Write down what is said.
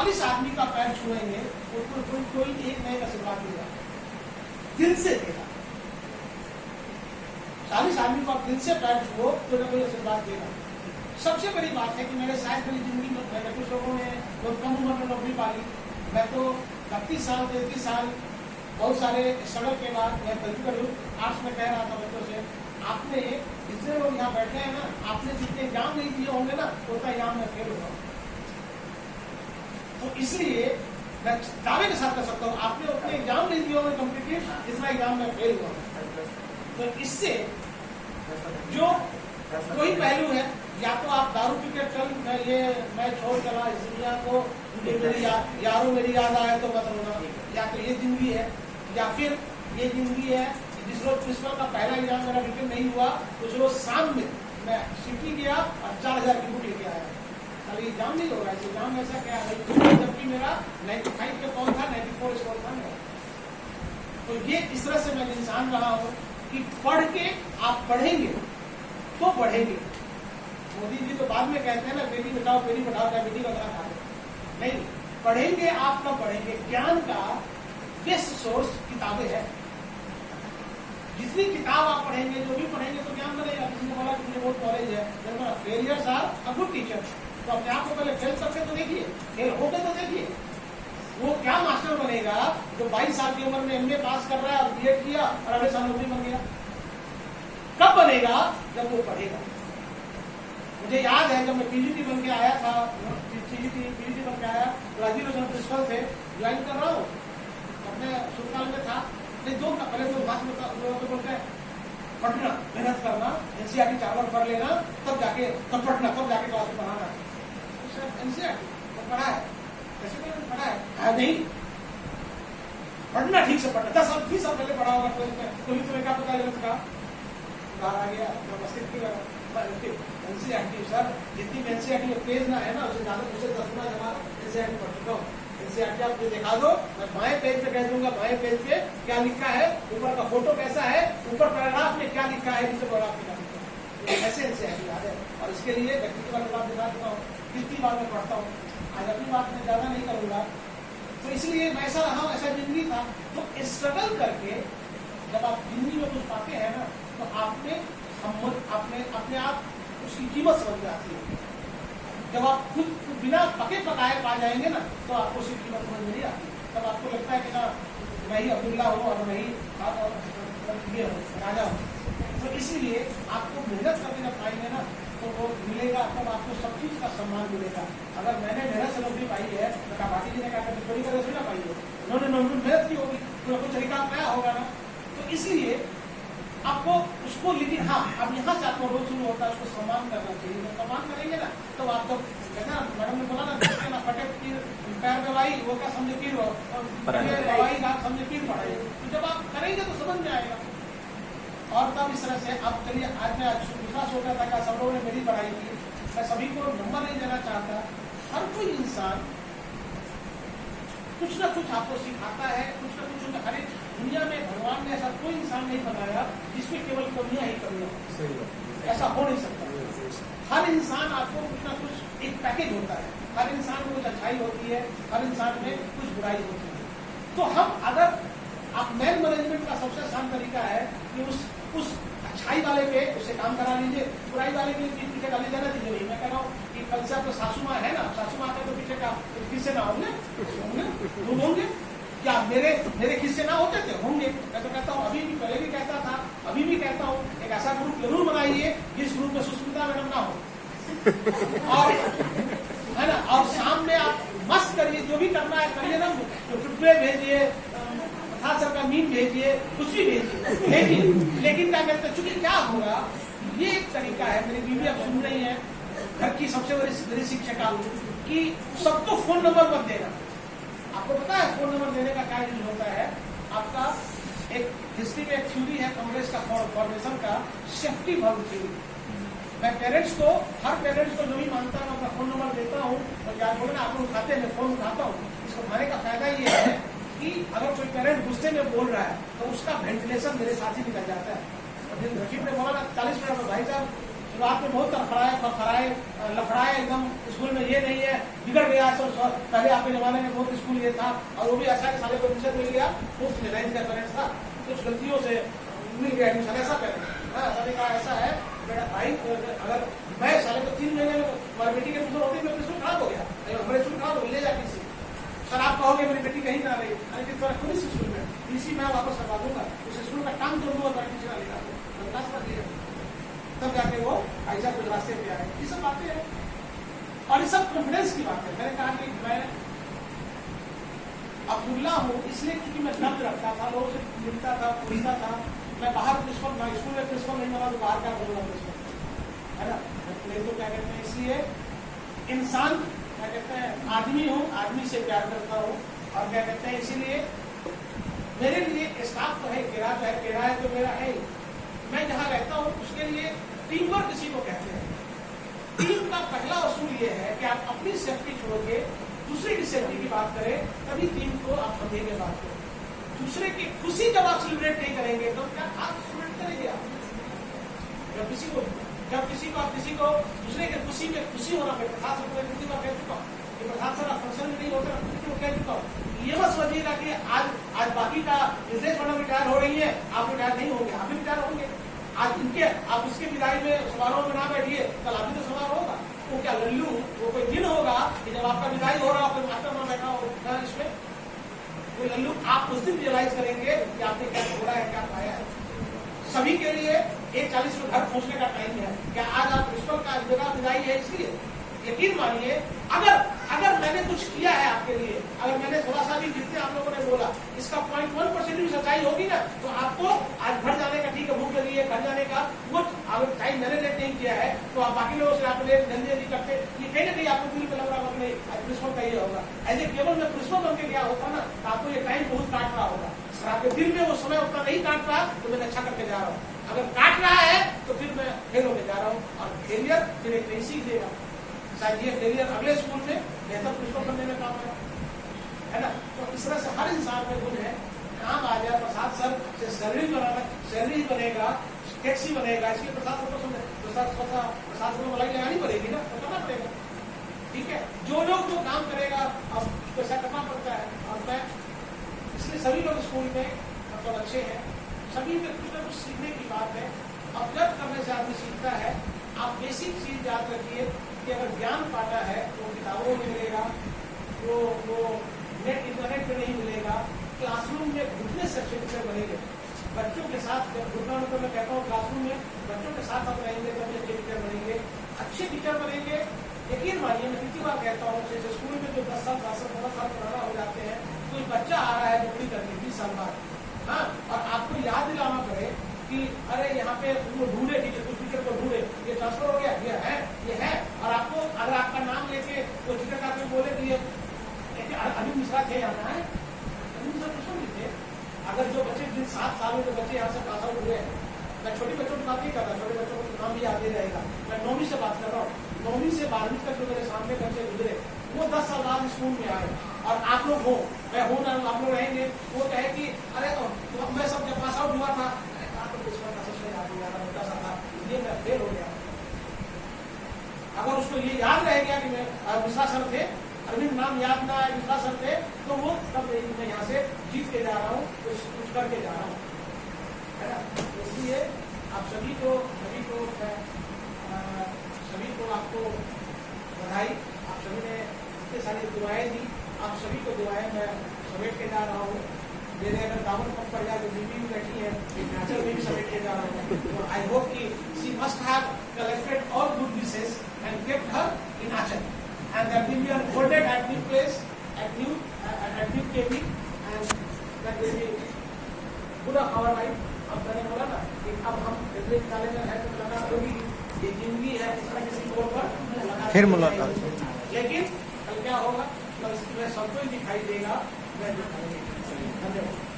40 आदमी का पैर छुएंगे तो कोई एक नए का आशीर्वाद देगा, दिल से देगा। 40 आदमी को आप दिल से पैर छुओ तो ना कोई आशीर्वाद देगा। सबसे बड़ी बात है कि मैंने शायद मेरी जिंदगी में कुछ लोगों ने बहुत कम उम्र में नौकरी पाली, मैं तो 32 साल 33 साल बहुत सारे स्ट्रगल के बाद मैं पॉलिटिकल आर्ट्स में कह रहा था बच्चों से, आपने जितने लोग यहाँ बैठे हैं ना, आपने जितने एग्जाम नहीं दिए होंगे ना उतना एग्जाम में फेल होगा। तो इसलिए मैं दावे के साथ कर सकता हूँ आपने उतने एग्जाम नहीं दिए होंगे कॉम्पिटिटिव जितना एग्जाम में फेल हुआ। तो इससे जो कोई पहलू है, या तो आप दारू पी के चल मैं छोड़ चला इस दुनिया को, मेरी यारों मेरी याद आए तो मत रोना, या तो ये जिंदगी है, या फिर ये जिंदगी है जिस रोज प्रिंसिपल का पहला एग्जाम मेरा रिटर्न नहीं हुआ उस रोज शाम में मैं सिटी गया और 4000 की बुक लेके आया। खाली एग्जाम नहीं हो रहा है, एग्जाम ऐसा क्या है, जबकि मेरा 95 का कौन था, 94 स्कोर था मेरा। तो ये इस तरह से मैं इंसान रहा हूँ कि पढ़ के आप पढ़ेंगे तो बढ़ेंगे। मोदी जी तो बाद में कहते हैं ना बेटी बचाओ बेटी पढ़ाओ, क्या बेटी का खा नहीं, पढ़ेंगे आप कब पढ़ेंगे। ज्ञान का बेस्ट सोर्स किताबें है, जितनी किताब आप पढ़ेंगे जो भी पढ़ेंगे तो ज्ञान बनेगा। किसी ने बोला कि मुझे बहुत नॉलेज है, जब मेरा failures are a good teacher, तो अपने आप को पहले फेल करके तो देखिए, फेल होके तो देखिए। वो क्या मास्टर बनेगा जो 22 साल की उम्र में एमए पास कर रहा है और बीएड किया और अगले साल नौकरी बन गया। कब बनेगा? जब वो पढ़ेगा। मुझे याद है जब मैं पीजीटी बन के आया था, पीजीटी बन के आया, राजीव लोचन प्रिंसिपल थे, ज्वाइन कर रहा हूँ, अपने शुरुकाल में था, नहीं दो पहले तो बात तो बोलते हैं पढ़ना, मेहनत करना, एनसीईआरटी 4 बार पढ़ लेना, तब पढ़ना, तब जाके क्लास में पढ़ाना। एनसीईआरटी तो पढ़ा है, कैसे मैंने पढ़ा है नहीं, पढ़ना ठीक से पढ़ना, 10 साल 20 साल पहले पढ़ा होगा तो तुम्हें क्या पता गलत का बाहर आ गया एनसीईआरटी। सर जितनी एनसीईआरटी पेज ना है ना उससे ज्यादा, उससे 10 गुना जमा एनसीईआरटी पढ़ चुका हूँ। एनसीईआरटी आप मुझे दिखा दो, मैं बाएं पेज पे कह दूंगा बाएं पेज पे क्या लिखा है, ऊपर का फोटो कैसा है, ऊपर पैराग्राफ में क्या लिखा है, नीचे पैराग्राफ में क्या लिखा है, ऐसे एनसीईआरटी याद है। और इसके लिए व्यक्तित्व का जवाब दिखा चुका हूँ, कितनी बार मैं पढ़ता हूँ। आज अपनी बात में ज्यादा नहीं करूंगा, तो इसलिए मैं ऐसा रहा हूँ, ऐसा जिंदगी था। तो स्ट्रगल करके जब आप जिंदगी में कुछ पाते हैं ना तो आपने अपने आप उसकी कीमत समझ में आती है। जब आप खुद बिना पके पकाए पा जाएंगे ना तो आपको उसकी कीमत समझ में नहीं आती। तब आपको लगता है कि ना मैं ही अब्दुल्ला हूँ और मैं ही ये हूँ, राजा हूँ। तो इसलिए आपको मेहनत करके जब पाएंगे ना तो वो मिलेगा, तब आपको सब चीज का सम्मान मिलेगा। अगर मैंने मेहनत से नौकरी पाई है तो काबाजी जी ने कहा थोड़ी तरह से ना पाई है, उन्होंने नौकरी मेहनत की होगी, तो कुछ तरीका अपनाया होगा ना। तो इसलिए आपको उसको, लेकिन हाँ अब यहाँ से आपको रोज शुरू होता है उसको सम्मान करना चाहिए। जब सम्मान करेंगे ना तो आप तो कहना, मैडम ने बोला ना फटे पीर पैर दवाई वो क्या समझे पीर दवाई आप समझे पीर पढ़ाई। तो जब आप करेंगे तो समझ में आएगा। और तब इस तरह से अब चलिए आज मैं विश्वास होता था कि सब लोगों ने मेरी पढ़ाई की, मैं सभी को नंबर नहीं देना चाहता। हर कोई इंसान कुछ ना कुछ आपको सिखाता है, कुछ ना कुछ। हर एक दुनिया में भगवान ने ऐसा कोई इंसान नहीं बनाया जिसमें केवल कमियां ही कमियां, ऐसा हो नहीं सकता। हर इंसान आपको कुछ ना कुछ एक पैकेज होता है, हर इंसान में कुछ अच्छाई होती है, हर इंसान में कुछ बुराई होती है। तो हम अगर आप मैन मैनेजमेंट का सबसे आसान तरीका है कि उस अच्छाई वाले पे उससे काम करा लीजिए, बुराई वाले के लिए पीछे गाली जाना दीजिए। मैं कह रहा हूँ कि कल से आपको सासू माँ है ना, सासू माँ के तो पीछे का किससे ना होंगे क्या मेरे किस्से ना होते थे, होंगे। मैं तो कहता हूँ, अभी भी पहले भी कहता था, अभी भी कहता हूँ, एक ऐसा ग्रुप जरूर बनाइए जिस ग्रुप में सुष्मिता मैडम ना हो, और है ना, और शाम में आप मस्त करिए, जो भी करना है करिए ना, तो चुटकुले भेजिए, था सर का मीम भेजिए, कुछ भी भेजिए। लेकिन क्या कहते हैं, चूंकि क्या होगा, ये एक तरीका है। मेरी बीवी अब सुन रही है, घर की सबसे बड़ी शिक्षिका, कि सबको फोन नंबर मत देना। आपको पता है फोन नंबर देने का क्या यूज होता है? आपका एक हिस्ट्री में एक थ्योरी है कांग्रेस का फॉर्मेशन का, सेफ्टी वर्क थ्योरी। मैं पेरेंट्स को, हर पेरेंट्स को जो भी मानता है मैं अपना फोन नंबर देता हूँ, और क्या बोले ना आप लोग उठाते हैं, मैं फोन उठाता हूँ। इसको उठाने का फायदा ये है कि अगर कोई पेरेंट गुस्से में बोल रहा है तो उसका वेंटिलेशन मेरे साथ ही निकल जाता है। और रकीब ने बोला ना 40 मिनट में, भाई साहब शुरुआत में बहुत लफड़ाए एकदम स्कूल में, ये नहीं है बिगड़ गया। पहले आपके जमाने में बहुत स्कूल ये था, और वो भी ऐसा कि साले को एडमिशन मिल गया, मुफ्त में 9th का पेरेंट्स था, कुछ गलतियों से मिल गया एडमिशन, ऐसा पेरेंट्स। साले का ऐसा है मेरा भाई, अगर मैं साले को 3 महीने में हमारी बेटी के एडमिशन होती, मेरा स्कूल खराब हो गया, हमारे स्कूल खराब हो, ले जाती थी। सर आप कहोगे मेरी बेटी कहीं ना रही, अरे कि थोड़ा खुद स्कूल में टीसी मैं वापस करवा दूंगा, उस स्कूल का काम कर दूंगा, टीसी लेगा तब जाके वो ऐसा कुछ रास्ते पे आए। ये सब बातें हैं, और ये सब कॉन्फिडेंस की बात है। मैंने कहा कि मैं अब्दुल्ला हूँ इसलिए क्योंकि मैं नब्ज रखता था, लोगों से मिलता था, पूछता था। मैं बाहर प्रिंसिपल, मैं स्कूल में प्रिंसिपल नहीं बना तो बाहर क्या करूँगा प्रिंसिपल, है ना। नहीं तो क्या कहते हैं, इसलिए इंसान क्या कहते हैं, आदमी हूँ, आदमी से प्यार करता हूँ, और क्या कहते हैं इसीलिए मेरे लिए स्टाफ तो है, किराया तो मेरा है। मैं जहाँ रहता हूँ उसके लिए टीम वर्क किसी को कहते हैं। टीम का पहला उसूल ये है कि आप अपनी सेफ्टी छोड़ के दूसरे की सेफ्टी की बात करें, तभी टीम को आप समझेंगे बात को। दूसरे की खुशी जब आप सेलिब्रेट नहीं करेंगे तो क्या आप सेलिब्रेट करेंगे? आप जब किसी को दूसरे के खुशी में खुशी होना पड़े, प्रसाद सर कितनी बार कह चुका हूँ, प्रसाद सर फंक्शन में नहीं होता, कह चुका हूँ। ये मत समझिएगा कि आज बाकी का बिजनेस मैडम रिटायर हो रही है, आप रिटायर नहीं होंगे, आप भी रिटायर होंगे। आज इनके आप उसके विदाई में समारोह में ना बैठिए, कल आप भी तो समारोह होगा। वो क्या लल्लू, वो कोई दिन होगा कि जब आपका विदाई हो रहा हो, कोई मास्टर में बैठा हो इसमें, कोई लल्लू आप उस दिन रियलाइज करेंगे कि आपने क्या छोड़ा है, क्या पाया है। सभी के लिए 1:40 में घर पहुंचने का टाइम है। क्या आज आप प्रिंसिपल का जगह विदाई है? इसलिए यकीन मानिए, अगर मैंने कुछ किया है आपके लिए, अगर मैंने थोड़ा सा भी जितने आप लोगों ने बोला इसका 0.1% भी सच्चाई होगी ना, तो आपको आज घर जाने का, ठीक है भूख लगी है, घर जाने का वो अगर टाइम मैंने लेट नहीं किया है, तो आप बाकी लोगों से आप लेट जल्दी करते, ये कहीं ना कहीं आपको दिल पे लग रहा होगा नहीं आज प्रिंसिपल का ये होगा। ऐसे केवल मैं प्रिंसिपल बन के गया होता ना, तो आपको ये टाइम बहुत काट रहा होगा। आपके दिल में वो समय उतना नहीं काट रहा, तो मैंने अच्छा करके जा रहा हूँ। अगर काट रहा है तो फिर मैं फेल होकर जा रहा हूँ, और फेलियर फिर एक नहीं सीख देगा। शायद ये फेलियर अगले स्कूल में बेहतर प्रिंसिपल बनने में काम है ना। तो इस तरह से हर इंसान में गुण है। काम आ जाए, प्रसाद सर से सैलरी बनेगा, टैक्सी बनेगा, इसलिए प्रसाद सर को मलाई लगानी पड़ेगी ना, तो करना पड़ेगा। ठीक है, जो लोग जो काम करेगा अब पैसा करना पड़ता है। और मैं इसलिए सभी लोग स्कूल में मतलब अच्छे हैं, सभी में कुछ ना कुछ सीखने की बात है। ऑब्जर्व करने से आदमी सीखता है। आप बेसिक चीज याद रखिए कि अगर ज्ञान पाना है तो किताबों में मिलेगा, वो नेट इंटरनेट पे नहीं मिलेगा। क्लासरूम में घुटने से अच्छे टीचर बनेंगे। बच्चों के साथ जब घुटना तो मैं कहता हूँ क्लासरूम में बच्चों के साथ आप रहेंगे तभी अच्छे टीचर बनेंगे। अच्छे टीचर बनेंगे, यकीन मानिए मैं कितनी बार कहता हूँ, जैसे स्कूल में जो 10 साल 15 साल पुराना हो जाते हैं, कोई बच्चा आ रहा है नौकरी करने 20 साल बाद, हाँ, और आपको याद दिलाना पड़े कि अरे यहाँ पे वो ढूंढे टीचर, कुछ टीचर को ढूंढे, ये ट्रांसफर हो गया, ये है, और आपको अगर आपका नाम लेके वो टीचर का बोले कि अभी मिश्रा थे यहाँ है, अभी मिश्रा क्यों नहीं थे? अगर जो बच्चे जिन 7 सालों के बच्चे यहाँ से पास आउट हुए हैं, मैं छोटे बच्चों की बात नहीं कर रहा, छोटे बच्चों को नाम भी याद ही रहेगा, मैं 9वीं से बात कर रहा हूँ। 9वीं से 12वीं तक जो मेरे सामने बच्चे गुजरे, वो 10 साल बाद स्कूल में आए, और आप लोग हो, मैं हूँ ना, आप लोग रहेंगे, वो कहे कि अरे तो मैं सब जब पास आउट हुआ था, ये मैं फेल हो गया। अगर उसको ये याद रह गया कि मैं मिश्रा सर थे, अरविंद नाम याद ना आए, मिश्रा सर थे, तो वो तब मैं यहाँ से जीत के जा रहा हूँ, कुछ करके जा रहा हूँ, है ना। इसलिए आप सभी को आपको बधाई। आप सभी ने इतनी सारी दुआएं दी, आप सभी को दुआएं मैं समेट के जा रहा हूँ। मेरे अगर दामन पक पड़ जाए तो बीबी भी बैठी है, नेचर में भी समेट के जा रहा हूँ। तो आई होप कि she must have collected all good wishes and kept her in आचरण, and that will be unfolded at new place, at new केबी, and that will be good of our life. अब मैंने बोला ना कि अब हम विद्यालय में है तो मुलाकात होगी, ये जिंदगी है, इस तरह किसी तौर पर फिर मुलाकात, लेकिन कल क्या होगा, कल इसमें सबको दिखाई देगा। धन्यवाद।